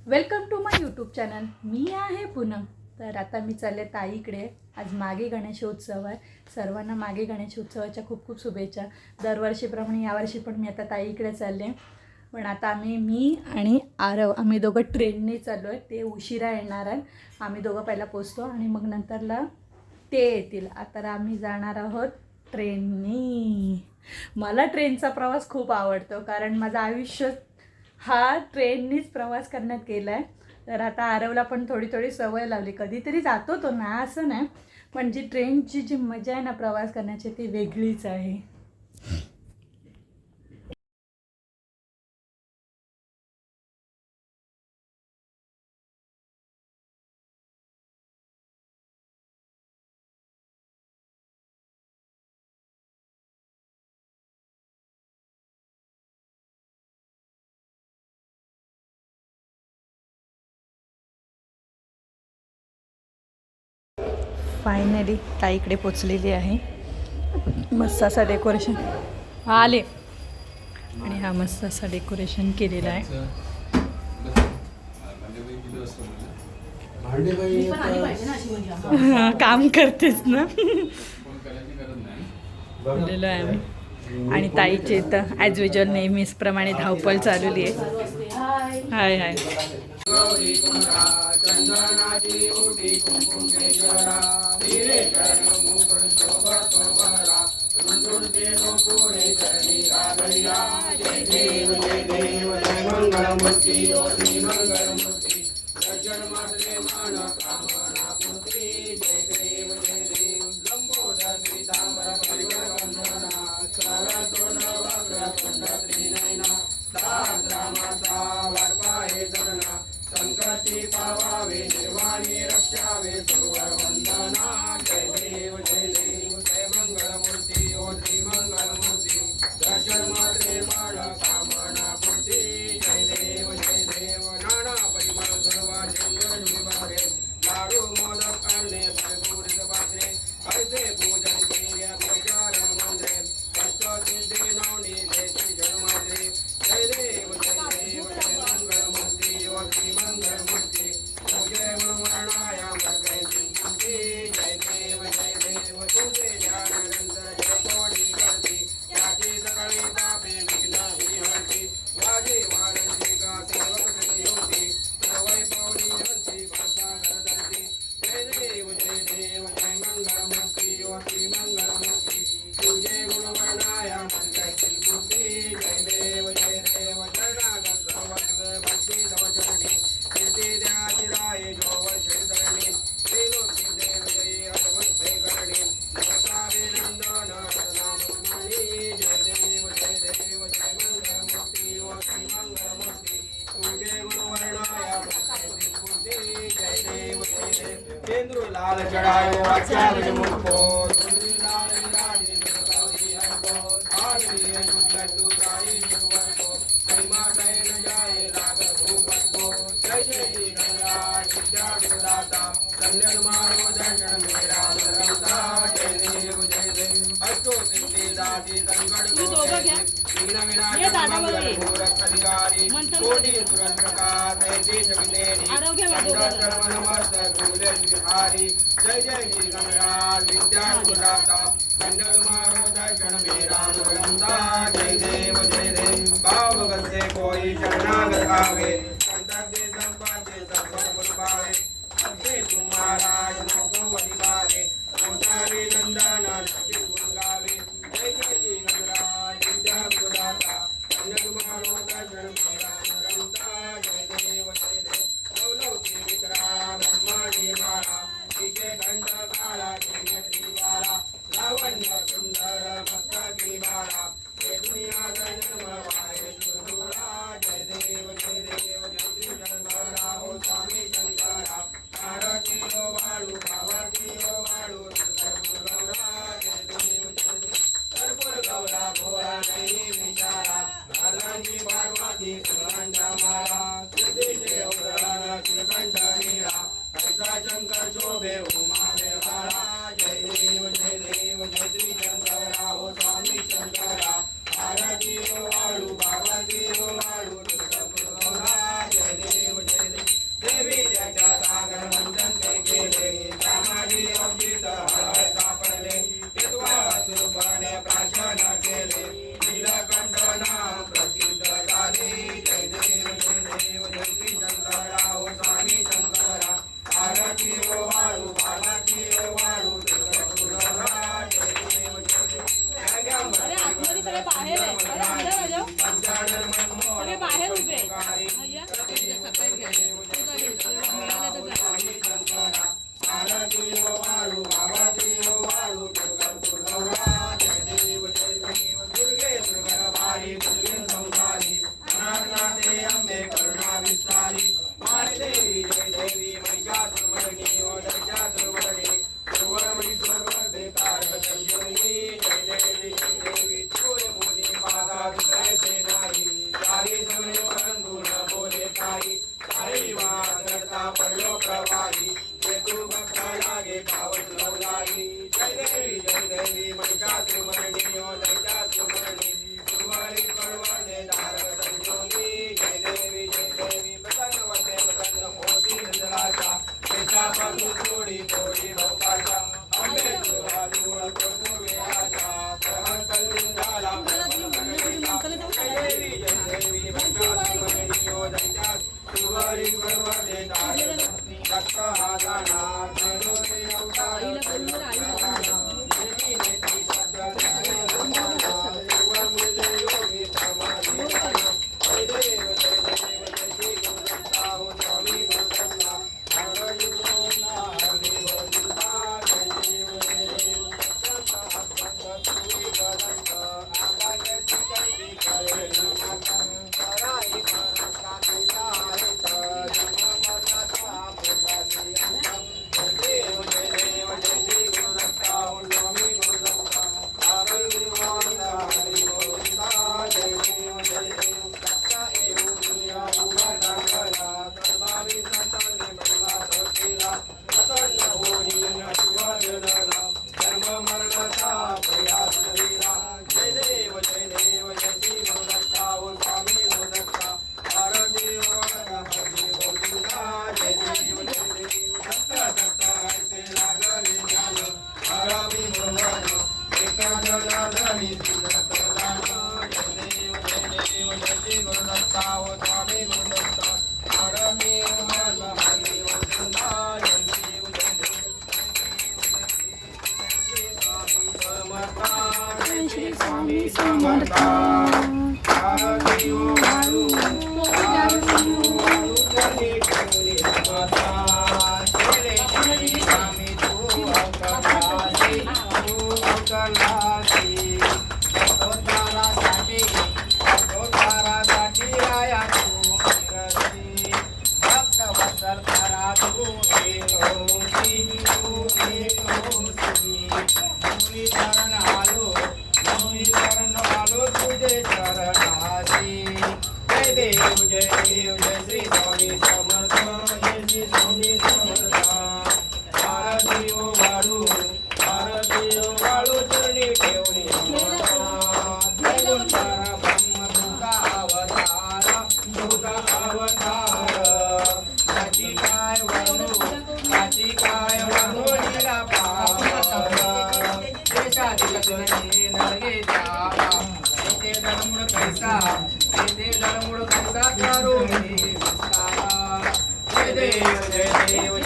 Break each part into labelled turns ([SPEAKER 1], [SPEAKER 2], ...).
[SPEAKER 1] Welcome to my YouTube channel. मी आहे पूनम. तर आता मी चालले ताईकडे. आज मागे गणेशोत्सव आहे. सर्वांना मागे गणेशोत्सवाच्या खूप खूप शुभेच्छा. दरवर्षीप्रमाणे यावर्षी पण मी आता ताईकडे चालले. पण आता मी आणि आरव आम्ही दोघं ट्रेनने चाललो आहे. ते उशिरा येणार आहे. आम्ही दोघं पहिला पोचतो आणि मग नंतरला ते येतील. आता आम्ही जाणार आहोत ट्रेननी. मला ट्रेनचा प्रवास खूप आवडतो कारण माझं आयुष्य हा ट्रेननीच प्रवास करण्यात गेला आहे. तर आता आरवला पण थोडी थोडी सवय लावली. कधीतरी जातो तो ना, असं नाही, पण जी ट्रेनची जी मजा आहे ना प्रवास करण्याची ती वेगळीच आहे. फायनली ताईकडे पोचलेली आहे. मस्त असं डेकोरेशन आले आणि हा मस्त असा डेकोरेशन केलेला आहे. काम करतेच ना बोललेलो आहे आम्ही. आणि ताईचे तर ॲज युजल नेहमीचप्रमाणे धावपळ चालवली आहे. हाय हाय.
[SPEAKER 2] लाल चढ़ायो आचार्य मुझको जय जय श्री गणराज विद्यादाता कन्नड़ मारो दर्शन मेरा मुरंदा जय देव भाव भगत से कोई शरणागत आवे संतत दे संपत्ति सब गुण पावे सबसे तुम्हारा को वरिवावे सारे नंदन सचिव गुण गावे जय जय श्री गणराज विद्यादाता कन्नड़ मारो दर्शन मेरा मुरंदा जय देव लव लव के विकराल ब्रह्मणि माला विजय कंठ काला त्रिवाला लावण्य सुंदर मस्तकी बाला ये दुनिया का जन्म वाये सुदूरा जय देव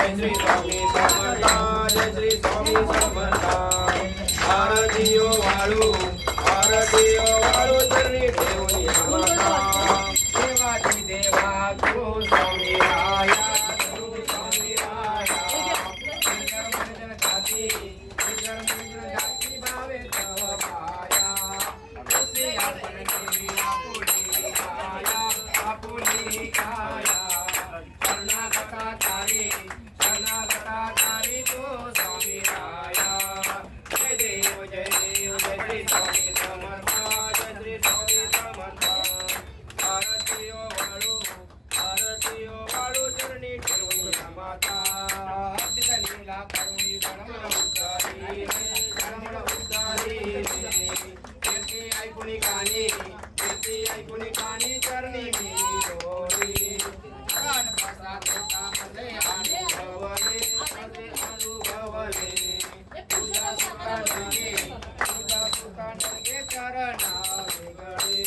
[SPEAKER 2] जय श्री स्वामी समर्थ जय श्री स्वामी समर्थ आरतीयो वाळू चरणी ठेवून या माता देवाची देवा गुरु स्वामी राया गुरु स्वामी राया मंदिर जाती भावे तव पाया तुझे आपण देवी आपुली काया शरणागता तारी तो स्वामी राया जय देव जय देव जय श्री स्वामी समर्थ जय श्री स्वामी समर्थ आरतीयो वाळू चरणी ठेवून माता नीला करुणी गणमळ उद्धारी कीर्ती ऐकुनी कानी चरणी मी डोरी मध्ये अनुभवले तुझा सुखांडगे चरणा वेगळे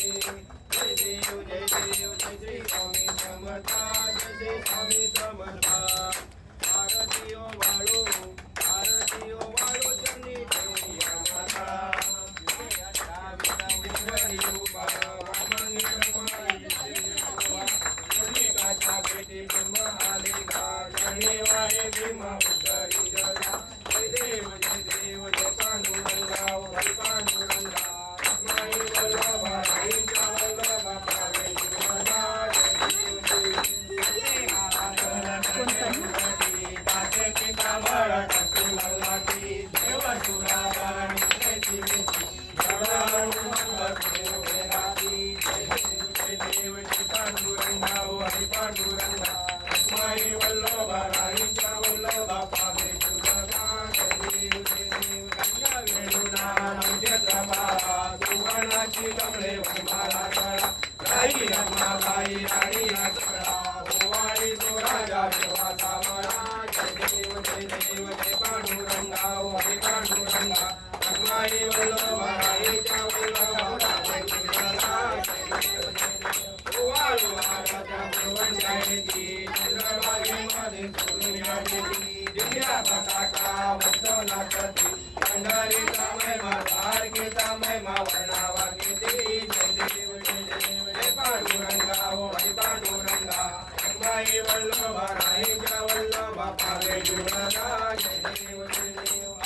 [SPEAKER 2] जय देव जय श्री स्वामी समर्थ जय श्री स्वामी समर्थ आरतीयो वाळू चरणी ठेवून या माता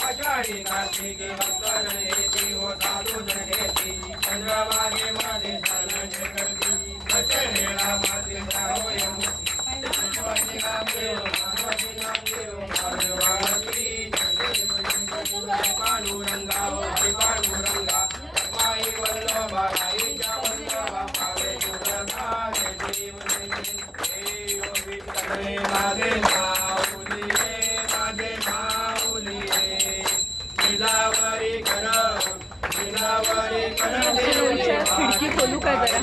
[SPEAKER 2] आषाढी कार्तिकी भक्तजनेती हो साधू जनेती चंद्रभागे मध्ये शरण करती प्रचंडेला माते होयम पांडुरंगा हरी पांडुरंगा माई वल्लभा आईच्या वल्लभा पावे जुगता जय देव विठ्ठल माझे माऊली माझे माऊली दिलावरी कर
[SPEAKER 1] खिडकी खोलू का जरा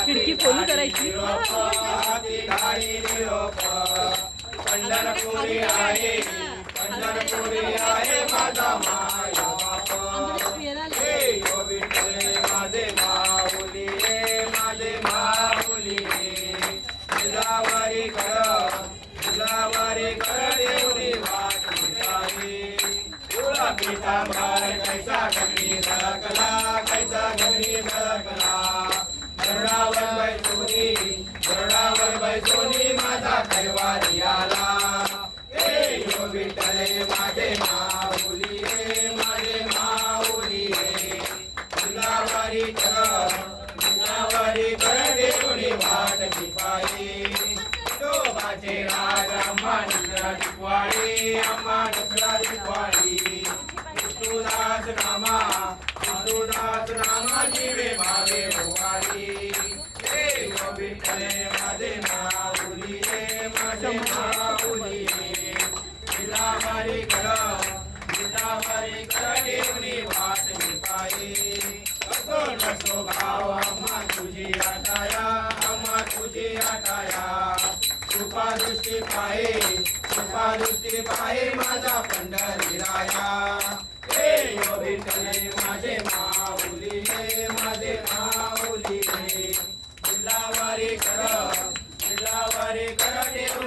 [SPEAKER 1] खिडकी खोलू करायची
[SPEAKER 2] पंढरपुरी आहे माझा माया बाप विठ्ठल माझे माऊली माझे माऊली दिलावरी कर देवरी वाटी आहे तुला पितांबर कैसा गगनी सरकला गरुडावर बैसोनी माझा कैवारी आला विठ्ठले माझे माऊली दिलावरी कर देवणी वाट पायी शोभाचे राज अम्मा दुसरा टिकवाळी विष्णुदास नामा जीवे भावे भोवारी विठ्ठले माझे माऊली दिलावरी कर देवणी वाट पायी असो भाव अम्मा तुझी आटाया कृपा दृष्टी पाहे माझा पंढरी राया विठ्ठले माझे माऊली दिलावरी कर देव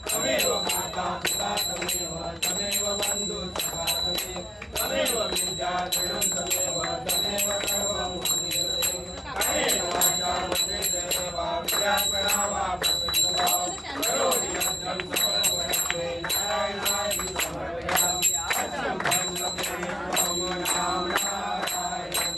[SPEAKER 2] तमेव माता पिता तमेव तमेव बन्धु सखा तमेव विद्या जडं तमेव तमेव सर्वं तमेव वाचा वदेव विद्यापरा वा प्रसन्नवा करोति यज्ञं सकलवरते नारायणाय समर्पयामि अचं भंगमे नाम नारायण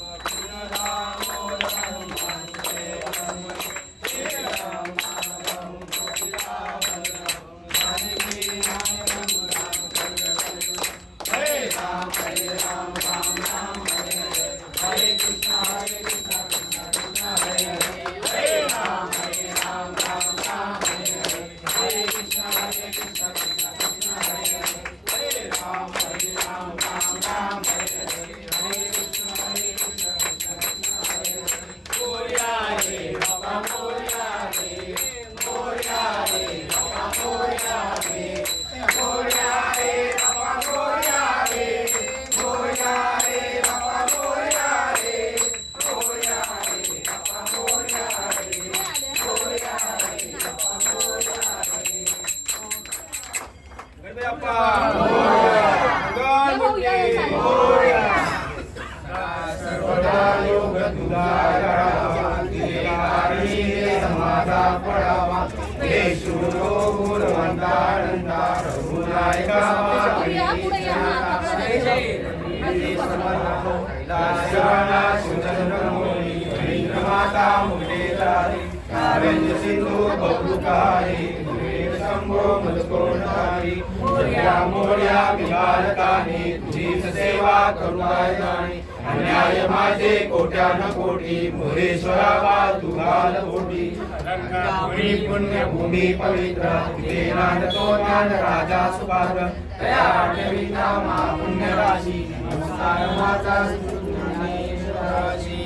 [SPEAKER 2] कृष्णनामो सिंधु बबुकारी शंभो मधुकोणकारी मोर्या विघालकानी तुझीच सेवा करुणायदानी अन्याय माझे कोट्यान कोटी मोरेश्वरा वा तुघाल कोटी रंगाभूमी पुण्यभूमी पवित्र तिथे नांदतो ज्ञान राजा सुभाग तया आठवीचा महापुण्य राशी नमस्कार माझा ज्ञानेश्वराशी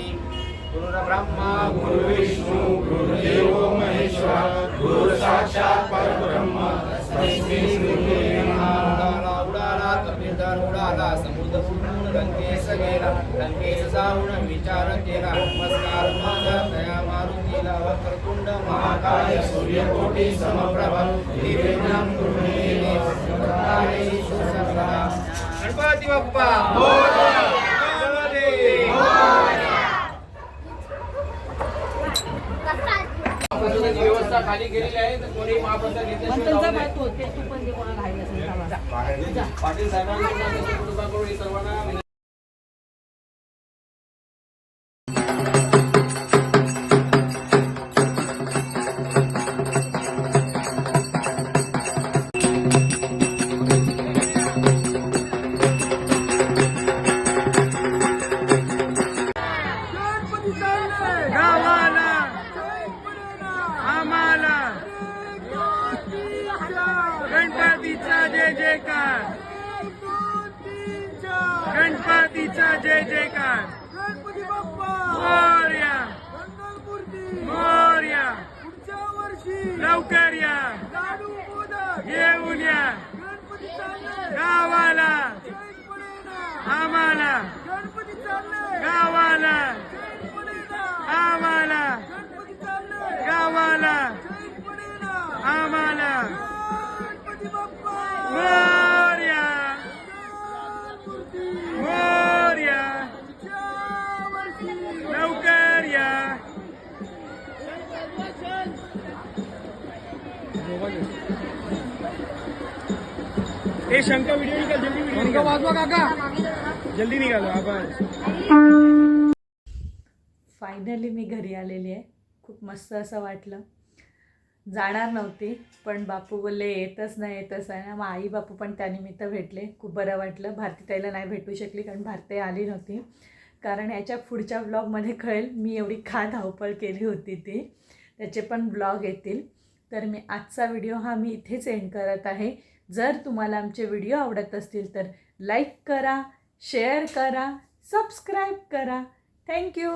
[SPEAKER 2] गुरु ब्रह्मा गुरु विष्णू गुरुदेव महेश्वर गुरु साक्षात परब्रह्म तस्मै श्री गुरुवे नमः उडाला कपिलदार उडाला समुद्र पूर्ण लंकेश गेला लंकेश जाऊन विचार केला नमस्कार माझा तया मारुतीला वक्रतुंड महाकाय सूर्यकोटी समप्रभ दिव्यज्ञान गुरुमेने सर्वकार्ये सर्वदा गणपती बाप्पा मोरया व्यवस्था खाली केलेली आहे तर कोणी महाप्रसाद घेतल्याशिवाय पाटील साहेबांकडून सर्वांना
[SPEAKER 3] गणपतीचा जय जयकार गणपतीचा जय जयकार
[SPEAKER 4] गणपती बाप्पा
[SPEAKER 3] मोरया मोरया
[SPEAKER 4] पुढच्या वर्षी
[SPEAKER 3] लवकर या
[SPEAKER 4] लाडू मोदक
[SPEAKER 3] येऊन या
[SPEAKER 4] गणपती चालले
[SPEAKER 3] गावाला
[SPEAKER 4] जैन पडेना
[SPEAKER 3] आम्हाला
[SPEAKER 4] गणपती चालले
[SPEAKER 3] गावाला
[SPEAKER 4] जैन पडेना
[SPEAKER 3] आम्हाला
[SPEAKER 4] गणपती चालले
[SPEAKER 3] गावाला
[SPEAKER 4] जैन पडेना
[SPEAKER 3] आम्हाला
[SPEAKER 4] गणपती बाप्पा
[SPEAKER 3] मोरया
[SPEAKER 4] मूर्ती
[SPEAKER 3] मोरया
[SPEAKER 4] पुढच्या वर्षी
[SPEAKER 3] लवकर या ए शंकर वीडियो निकाल जल्दी वीडियो निकाल वाजवा काका जल्दी निकालो आपण
[SPEAKER 1] फायनली मी घरी आलेली आहे. खूप मस्त असं वाटलं. जाणार नव्हती पण बापू बोलले येतच नाही मग आई बापू पण त्यानिमित्त भेटले. खूप बरं वाटलं. भारतीताईला नाही भेटू शकली कारण भारती आली नव्हती. कारण याच्या पुढच्या ब्लॉगमध्ये कळेल मी एवढी का धावपळ केली होती ती. त्याचे पण ब्लॉग येतील. तर मी आजचा व्हिडिओ हा मी इथेच एंड करत आहे. जर तुम्हाला आमचे व्हिडिओ आवडत असतील तर लाईक करा, शेअर करा, सबस्क्राईब करा. थँक्यू.